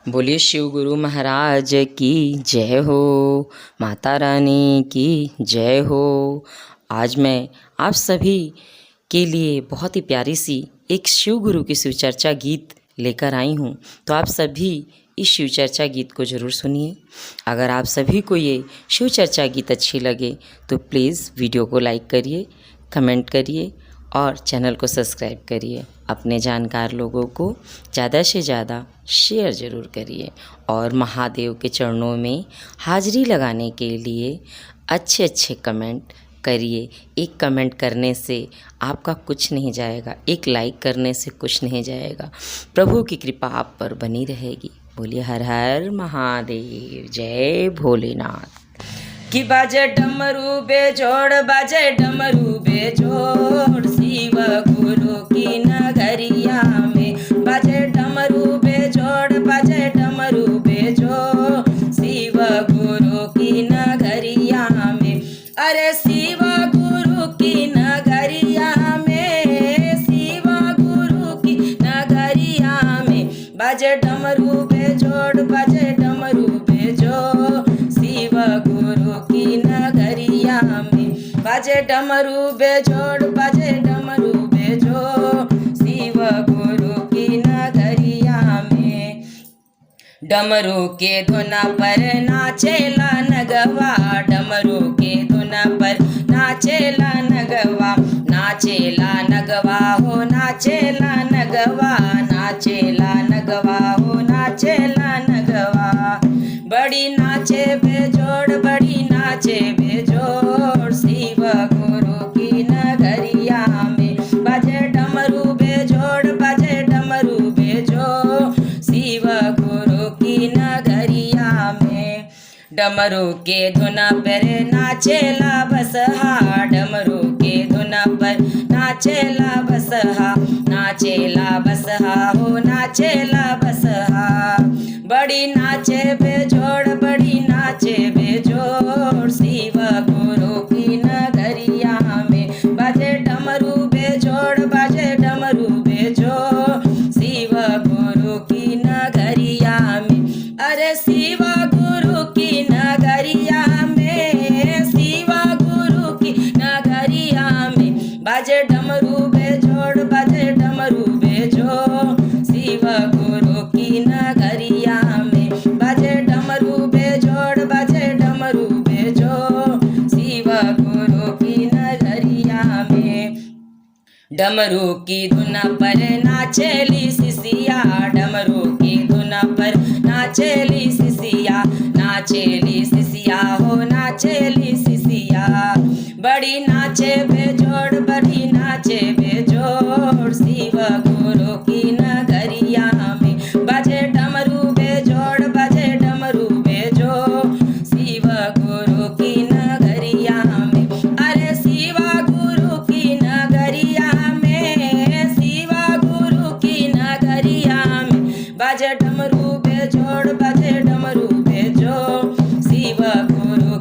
बोलिए शिव गुरु महाराज की जय हो, माता रानी की जय हो। आज मैं आप सभी के लिए बहुत ही प्यारी सी एक शिव गुरु की शिवचर्चा गीत लेकर आई हूँ। तो आप सभी इस शिवचर्चा गीत को ज़रूर सुनिए। अगर आप सभी को ये शिवचर्चा गीत अच्छी लगे तो प्लीज़ वीडियो को लाइक करिए, कमेंट करिए और चैनल को सब्सक्राइब करिए। अपने जानकार लोगों को ज़्यादा से ज़्यादा शेयर ज़रूर करिए और महादेव के चरणों में हाज़िरी लगाने के लिए अच्छे अच्छे कमेंट करिए। एक कमेंट करने से आपका कुछ नहीं जाएगा, एक लाइक करने से कुछ नहीं जाएगा। प्रभु की कृपा आप पर बनी रहेगी। बोलिए हर हर महादेव, जय भोलेनाथ। कि बाजे डमरू बेजोड़, बाजे डमरू बेजोड़, शिव गुरु की नगरिया में। बाजे डमरू बेजोड़, बाजे डमरू बेजोड़, शिव गुरु की नगरिया में। अरे शिव गुरु की नगरिया में, शिव गुरु की नगरिया में। बाजे डमरू बेजोड़, बाजे डमरू बेजोड़, शिव गुरु की नगरिया में। बाजे डमरू बेजोड़, बाजे डमरू बेजोड़, शिव गुरु की नगरिया में। डमरू के धुना पर नाचेला नगवा, डमरू के धुना पर नाचेला नगवा। नाचेला नगवा हो, नाचेला नगवा, नाचेला नगवा हो, नाचेला नगवा। बड़ी नाचे बेजोड़, बड़ी नाचे बेजोड़, शिव गुरु की नगरिया में। बाजे डमरू बेजोड़, बाजे डमरू बेजोड़, शिव गुरु की नगरिया में। डमरू के धुना पर नाचेला बसहा, डमरू के धुना पर नाचेला बसहा। नाचेला बसहा हो, नाचेला बसहा। बड़ी नाचे बेजोड़, बड़ी नाचे बेजोड़, शिव गुरु की नगरिया में। बाजे डमरू बेजोड़, बाजे डमरू बेजोड़, शिव गुरु की नगरिया में। अरे शिव गुरु की नगरिया में, शिव गुरु की नगरिया में। बाजे डमरू बेजोड़, बाजे डमरू बेजोड़, शिव गुरु की नगरिया में। बाजे डमरू बेजोड़, बाजे डमरू बेजोड़, शिव गुरु की नगरिया में। डमरू की धुना पर नाचेली सिसिया, डमरू की धुना